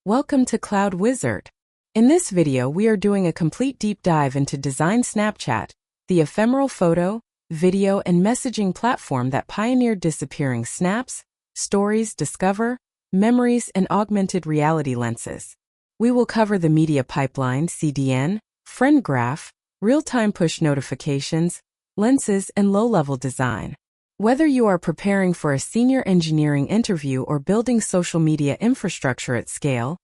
Welcome to Cloud Wizard. In this video, we are doing a complete deep dive into Design Snapchat, the ephemeral photo, video, and messaging platform that pioneered disappearing snaps, stories, discover, memories, and augmented reality lenses. We will cover the media pipeline, CDN, friend graph, real-time push notifications, lenses, and low-level design. Whether you are preparing for a senior engineering interview or building social media infrastructure at scale,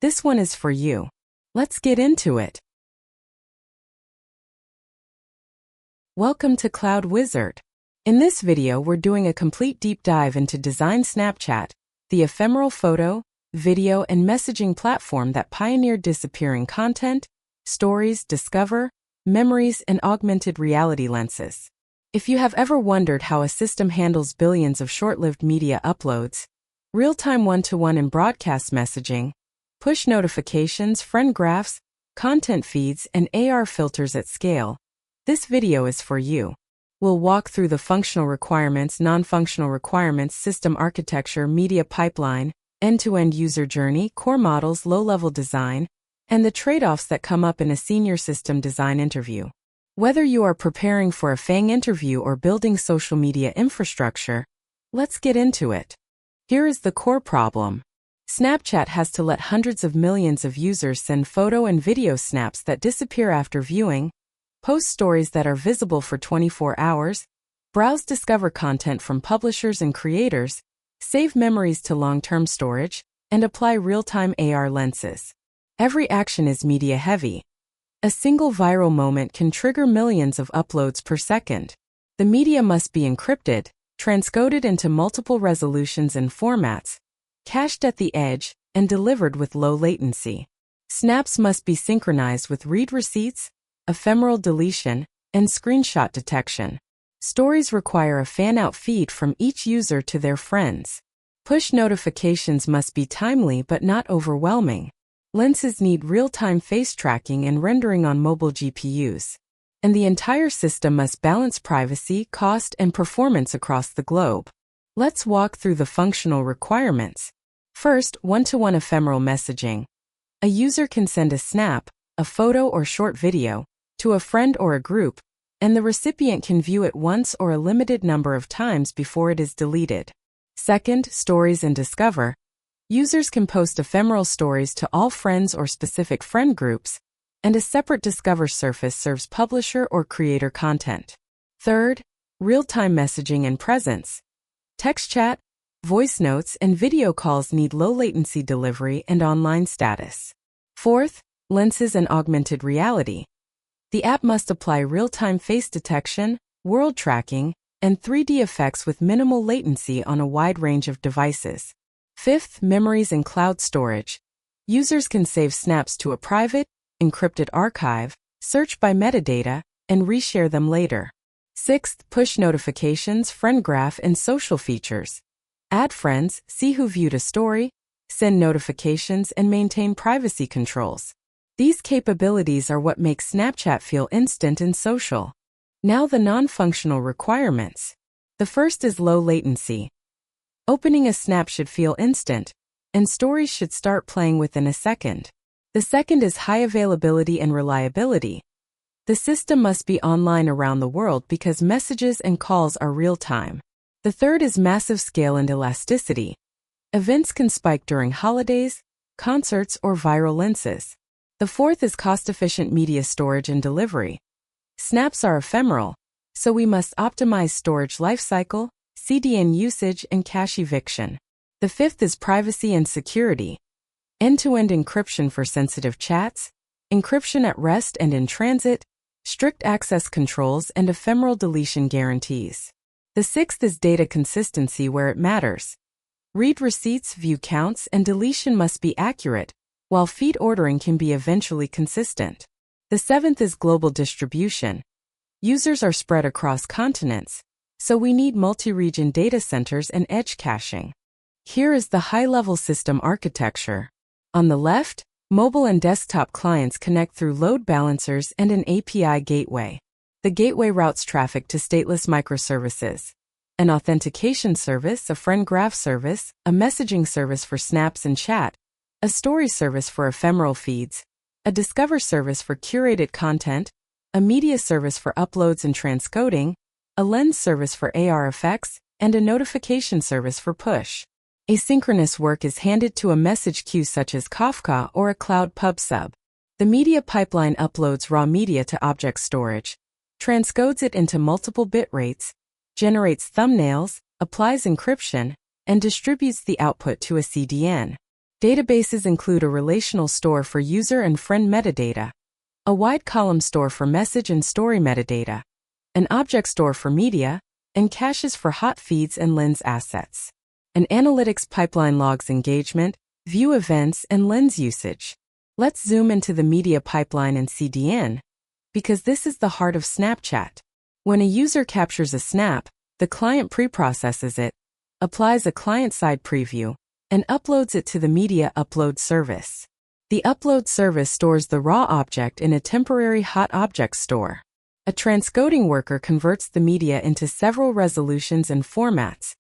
this one is for you. Let's get into it. Welcome to Cloud Wizard. In this video, we're doing a complete deep dive into Design Snapchat, the ephemeral photo, video, and messaging platform that pioneered disappearing content, stories, discover, memories, and augmented reality lenses. If you have ever wondered how a system handles billions of short-lived media uploads, real-time one-to-one and broadcast messaging, push notifications, friend graphs, content feeds, and AR filters at scale, this video is for you. We'll walk through the functional requirements, non-functional requirements, system architecture, media pipeline, end-to-end user journey, core models, low-level design, and the trade-offs that come up in a senior system design interview. Whether you are preparing for a FAANG interview or building social media infrastructure, let's get into it. Here is the core problem. Snapchat has to let hundreds of millions of users send photo and video snaps that disappear after viewing, post stories that are visible for 24 hours, browse discover content from publishers and creators, save memories to long-term storage, and apply real-time AR lenses. Every action is media-heavy. A single viral moment can trigger millions of uploads per second. The media must be encrypted, transcoded into multiple resolutions and formats, cached at the edge, and delivered with low latency. Snaps must be synchronized with read receipts, ephemeral deletion, and screenshot detection. Stories require a fan-out feed from each user to their friends. Push notifications must be timely but not overwhelming. Lenses need real-time face tracking and rendering on mobile GPUs. And the entire system must balance privacy, cost, and performance across the globe. Let's walk through the functional requirements. First, one-to-one ephemeral messaging. A user can send a snap, a photo or short video, to a friend or a group, and the recipient can view it once or a limited number of times before it is deleted. Second, stories and discover. Users can post ephemeral stories to all friends or specific friend groups, and a separate Discover surface serves publisher or creator content. Third, real-time messaging and presence. Text chat, voice notes, and video calls need low-latency delivery and online status. Fourth, lenses and augmented reality. The app must apply real-time face detection, world tracking, and 3D effects with minimal latency on a wide range of devices. Fifth, memories and cloud storage. Users can save snaps to a private, encrypted archive, search by metadata, and reshare them later. Sixth, push notifications, friend graph, and social features. Add friends, see who viewed a story, send notifications, and maintain privacy controls. These capabilities are what make Snapchat feel instant and social. Now the non-functional requirements. The first is low latency. Opening a snap should feel instant, and stories should start playing within a second. The second is high availability and reliability. The system must be online around the world because messages and calls are real-time. The third is massive scale and elasticity. Events can spike during holidays, concerts, or viral lenses. The fourth is cost-efficient media storage and delivery. Snaps are ephemeral, so we must optimize storage lifecycle, CDN usage, and cache eviction. The fifth is privacy and security. End-to-end encryption for sensitive chats, encryption at rest and in transit, strict access controls, and ephemeral deletion guarantees. The sixth is data consistency where it matters. Read receipts, view counts, and deletion must be accurate, while feed ordering can be eventually consistent. The seventh is global distribution. Users are spread across continents, so we need multi-region data centers and edge caching. Here is the high-level system architecture. On the left, mobile and desktop clients connect through load balancers and an API gateway. The gateway routes traffic to stateless microservices. An authentication service, a friend graph service, a messaging service for snaps and chat, a story service for ephemeral feeds, a discover service for curated content, a media service for uploads and transcoding, a lens service for AR effects, and a notification service for push. Asynchronous work is handed to a message queue such as Kafka or a cloud pub sub. The media pipeline uploads raw media to object storage, transcodes it into multiple bit rates, generates thumbnails, applies encryption, and distributes the output to a CDN. Databases include a relational store for user and friend metadata, a wide column store for message and story metadata, an object store for media, and caches for hot feeds and lens assets. An analytics pipeline logs engagement, view events, and lens usage. Let's zoom into the media pipeline and CDN, because this is the heart of Snapchat. When a user captures a snap, the client preprocesses it, applies a client-side preview, and uploads it to the media upload service. The upload service stores the raw object in a temporary hot object store. A transcoding worker converts the media into several resolutions and formats,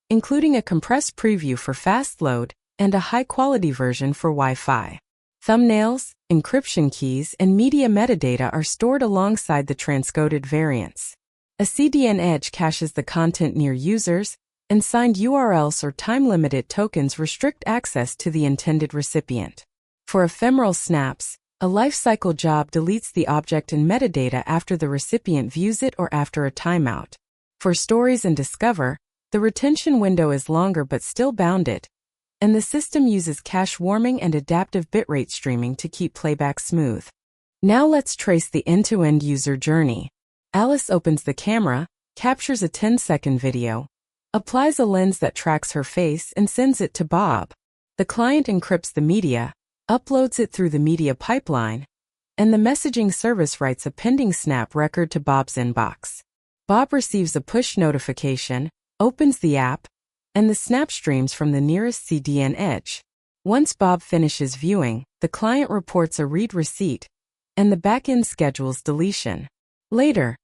including a compressed preview for fast load and a high-quality version for Wi-Fi. Thumbnails, encryption keys, and media metadata are stored alongside the transcoded variants. A CDN edge caches the content near users, and signed URLs or time-limited tokens restrict access to the intended recipient. For ephemeral snaps, a lifecycle job deletes the object and metadata after the recipient views it or after a timeout. For stories and discover, the retention window is longer but still bounded, and the system uses cache warming and adaptive bitrate streaming to keep playback smooth. Now let's trace the end-to-end user journey. Alice opens the camera, captures a 10-second video, applies a lens that tracks her face and sends it to Bob. The client encrypts the media, uploads it through the media pipeline, and the messaging service writes a pending snap record to Bob's inbox. Bob receives a push notification, opens the app, and the snap streams from the nearest CDN edge. Once Bob finishes viewing, the client reports a read receipt, and the backend schedules deletion. Later,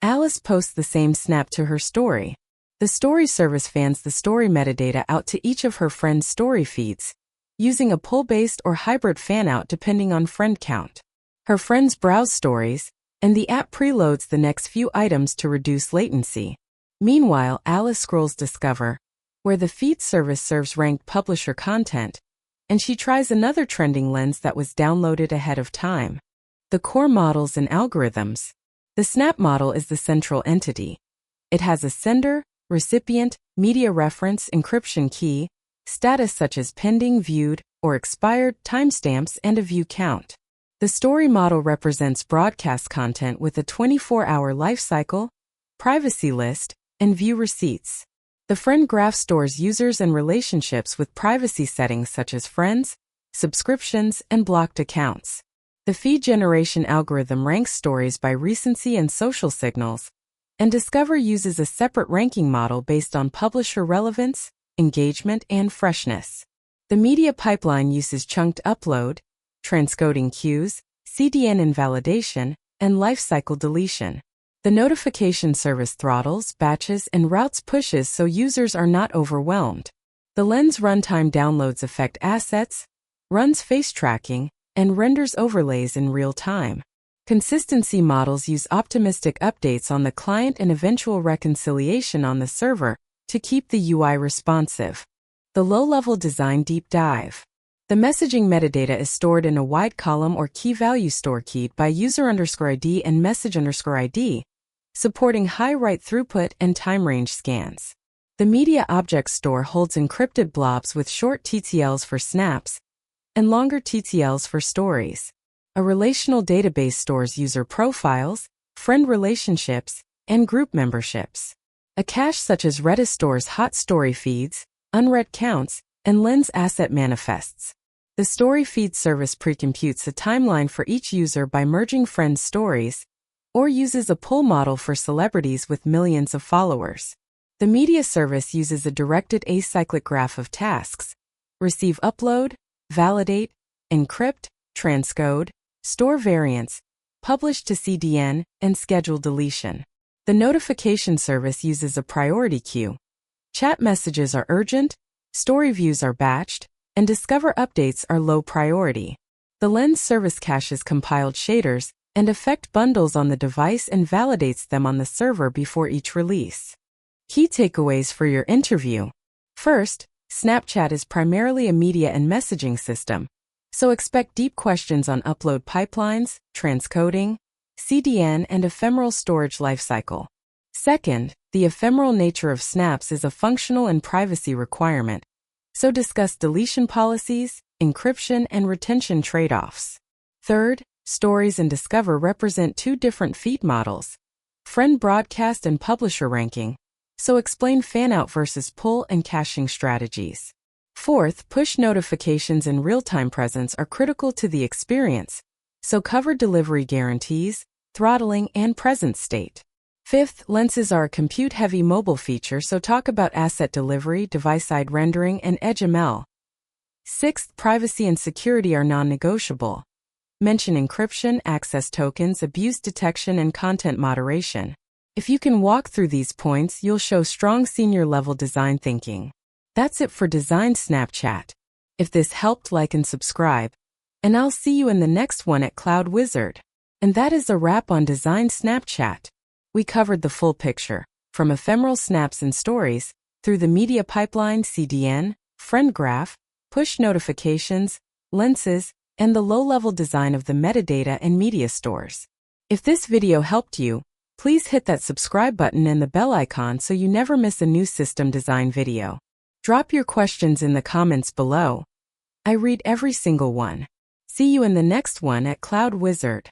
Alice posts the same snap to her story. The story service fans the story metadata out to each of her friends' story feeds, using a pull-based or hybrid fanout depending on friend count. Her friends browse stories, and the app preloads the next few items to reduce latency. Meanwhile, Alice scrolls Discover, where the feed service serves ranked publisher content, and she tries another trending lens that was downloaded ahead of time. The core models and algorithms. The Snap model is the central entity. It has a sender, recipient, media reference, encryption key, status such as pending, viewed, or expired, timestamps, and a view count. The story model represents broadcast content with a 24-hour lifecycle, privacy list, and view receipts. The friend graph stores users and relationships with privacy settings such as friends, subscriptions, and blocked accounts. The feed generation algorithm ranks stories by recency and social signals, and Discover uses a separate ranking model based on publisher relevance, engagement, and freshness. The media pipeline uses chunked upload, transcoding queues, CDN invalidation, and lifecycle deletion. The notification service throttles, batches, and routes pushes so users are not overwhelmed. The lens runtime downloads effect assets, runs face tracking, and renders overlays in real time. Consistency models use optimistic updates on the client and eventual reconciliation on the server to keep the UI responsive. The low-level design deep dive. The messaging metadata is stored in a wide column or key-value store keyed by user_ID and message_ID, supporting high write throughput and time range scans. The media object store holds encrypted blobs with short TTLs for snaps and longer TTLs for stories. A relational database stores user profiles, friend relationships, and group memberships. A cache such as Redis stores hot story feeds, unread counts, and lens asset manifests. The story feed service precomputes a timeline for each user by merging friends' stories, or uses a pull model for celebrities with millions of followers. The media service uses a directed acyclic graph of tasks: receive upload, validate, encrypt, transcode, store variants, publish to CDN, and schedule deletion. The notification service uses a priority queue. Chat messages are urgent, story views are batched, and Discover updates are low priority. The Lens service caches compiled shaders and effect bundles on the device and validates them on the server before each release. Key takeaways for your interview. First, Snapchat is primarily a media and messaging system, so expect deep questions on upload pipelines, transcoding, CDN, and ephemeral storage lifecycle. Second, the ephemeral nature of snaps is a functional and privacy requirement, so discuss deletion policies, encryption, and retention trade-offs. Third, Stories and Discover represent two different feed models, friend broadcast and publisher ranking, so explain fan-out versus pull and caching strategies. Fourth, push notifications and real-time presence are critical to the experience, so cover delivery guarantees, throttling, and present state. Fifth, lenses are a compute-heavy mobile feature, so talk about asset delivery, device-side rendering, and Edge ML. Sixth, privacy and security are non-negotiable. Mention encryption, access tokens, abuse detection, and content moderation. If you can walk through these points, you'll show strong senior-level design thinking. That's it for Design Snapchat. If this helped, like and subscribe, and I'll see you in the next one at Cloud Wizard. And that is a wrap on Design Snapchat. We covered the full picture, from ephemeral snaps and stories, through the media pipeline CDN, friend graph, push notifications, lenses, and the low-level design of the metadata and media stores. If this video helped you, please hit that subscribe button and the bell icon so you never miss a new system design video. Drop your questions in the comments below. I read every single one. See you in the next one at Cloud Wizard.